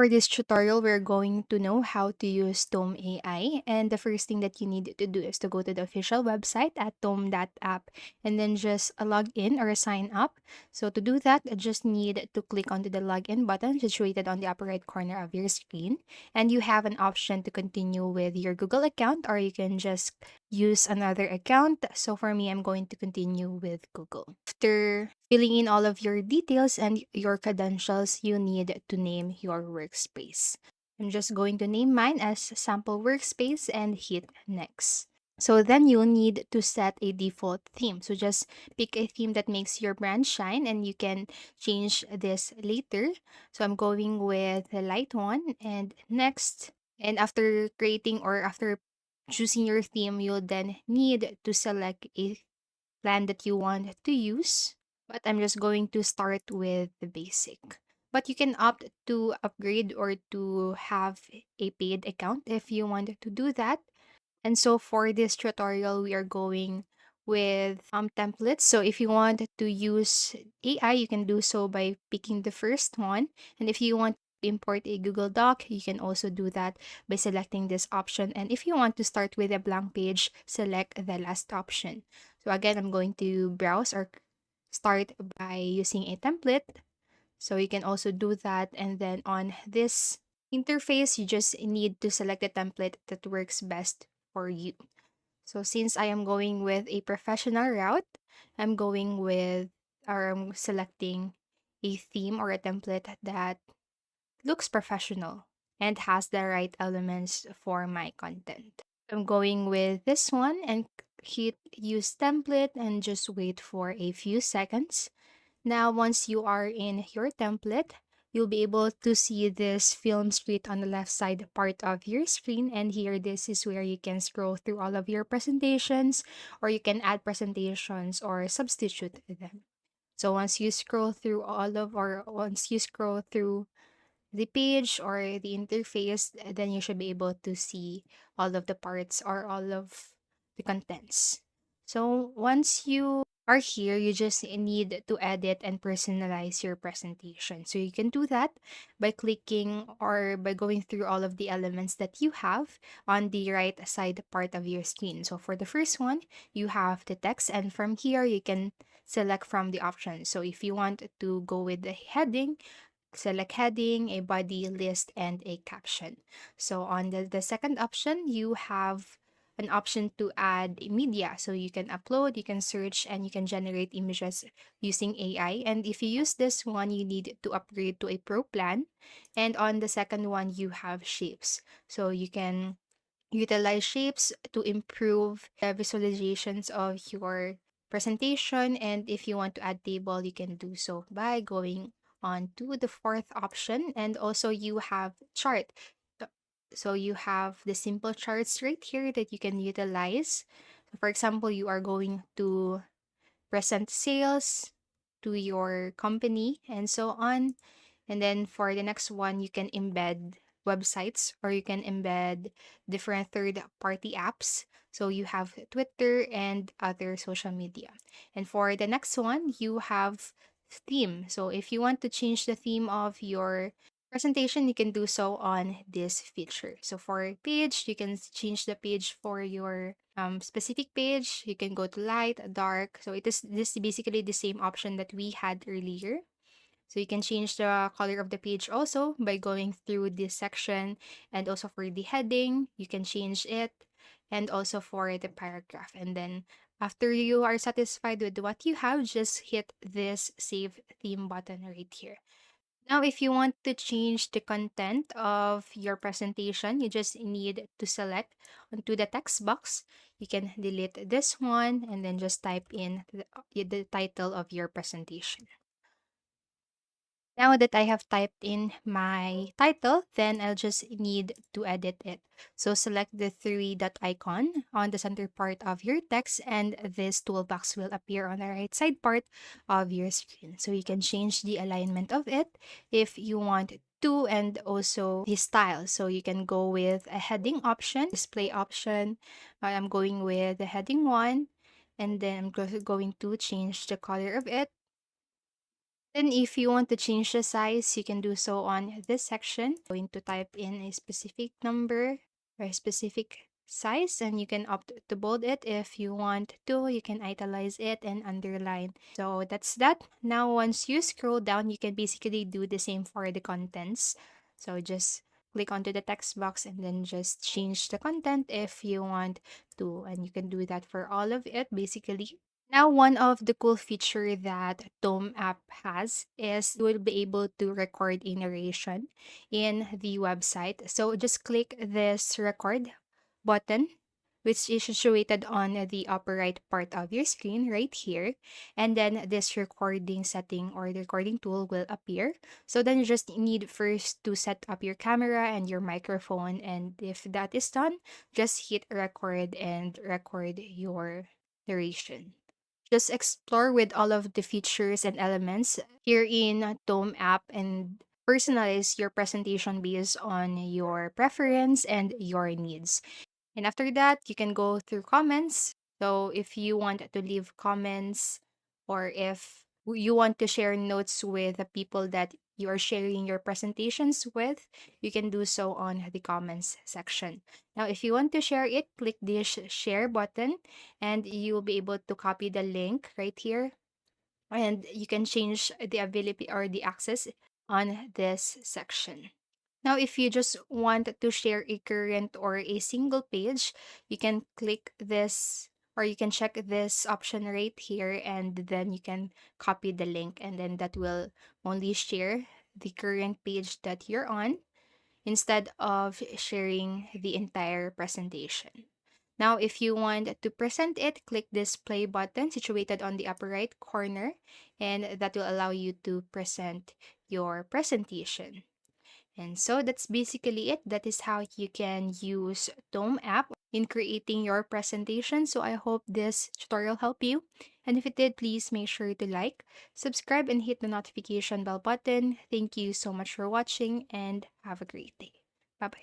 For this tutorial, we're going to know how to use Tome AI. And the first thing that you need to do is to go to the official website at tome.app and then just log in or sign up. So to do that, you just need to click onto the login button situated on the upper right corner of your screen. And you have an option to continue with your Google account, or you can just use another account. So for me, I'm going to continue with Google. After filling in all of your details and your credentials, you need to name your workspace. I'm just going to name mine as sample workspace and hit next. So then you'll need to set a default theme. So just pick a theme that makes your brand shine, and you can change this later. So I'm going with the light one and next. And after creating or after choosing your theme, you'll then need to select a plan that you want to use. But I'm just going to start with the basic. But you can opt to upgrade or to have a paid account if you want to do that. And so for this tutorial, we are going with templates. So if you want to use AI, you can do so by picking the first one. And if you want to import a Google Doc, you can also do that by selecting this option. And if you want to start with a blank page, select the last option. So again, I'm going to browse or start by using a template. So you can also do that. And then on this interface, you just need to select the template that works best for you. So since I am going with a professional route, I'm going with or I'm selecting a theme or a template that looks professional and has the right elements for my content. I'm going with this one and hit use template and just wait for a few seconds. Now, once you are in your template, you'll be able to see this film street on the left side part of your screen. And here, this is where you can scroll through all of your presentations, or you can add presentations or substitute them. So once you scroll through the page or the interface, then you should be able to see all of the parts or all of the contents. So once you are here, you just need to edit and personalize your presentation. So you can do that by clicking or by going through all of the elements that you have on the right side part of your screen. So for the first one, you have the text, and from here you can select from the options. So if you want to go with the heading, select heading, a body, list, and a caption. So on the second option, you have an option to add media. So you can upload, you can search, and you can generate images using AI. And if you use this one, you need to upgrade to a pro plan. And on the second one, you have shapes. So you can utilize shapes to improve the visualizations of your presentation. And if you want to add table, you can do so by going on to the fourth option. And also you have chart. So so you have the simple charts right here that you can utilize. For example, you are going to present sales to your company and so on. And then for the next one, you can embed websites or you can embed different third party apps. So you have Twitter and other social media. And for the next one, you have theme. So if you want to change the theme of your presentation, you can do so on this feature. So for page, you can change the page for your specific page. You can go to light, dark. So it is this basically the same option that we had earlier. So you can change the color of the page also by going through this section, and also for the heading, you can change it, and also for the paragraph. And then after you are satisfied with what you have, just hit this save theme button right here. Now, if you want to change the content of your presentation, you just need to select onto the text box. You can delete this one and then just type in the title of your presentation. Now that I have typed in my title, then I'll just need to edit it. So select the three dot icon on the center part of your text, and this toolbox will appear on the right side part of your screen. So you can change the alignment of it if you want to, and also the style. So you can go with a heading option, display option. I'm going with the heading one, and then I'm going to change the color of it. Then if you want to change the size, you can do so on this section. Going to type in a specific number or a specific size, and you can opt to bold it. If you want to, you can italize it and underline. So that's that. Now once you scroll down, you can basically do the same for the contents. So just click onto the text box and then just change the content if you want to, and you can do that for all of it basically. Now, one of the cool feature that Tome app has is you will be able to record a narration in the website. So just click this record button, which is situated on the upper right part of your screen right here. And then this recording setting or the recording tool will appear. So then you just need first to set up your camera and your microphone. And if that is done, just hit record and record your narration. Just explore with all of the features and elements here in Tome app and personalize your presentation based on your preference and your needs. And after that, you can go through comments. So if you want to leave comments or if you want to share notes with the people that you are sharing your presentations with, you can do so on the comments section. Now, if you want to share it, click the share button and you will be able to copy the link right here. And you can change the availability or the access on this section. Now, if you just want to share a current or a single page, you can click this or you can check this option right here and then you can copy the link and then that will only share the current page that you're on instead of sharing the entire presentation. Now, if you want to present it, click this play button situated on the upper right corner and that will allow you to present your presentation. And so that's basically it. That is how you can use Tome app in creating your presentation. So I hope this tutorial helped you. And if it did, please make sure to like, subscribe, and hit the notification bell button. Thank you so much for watching and have a great day. Bye bye.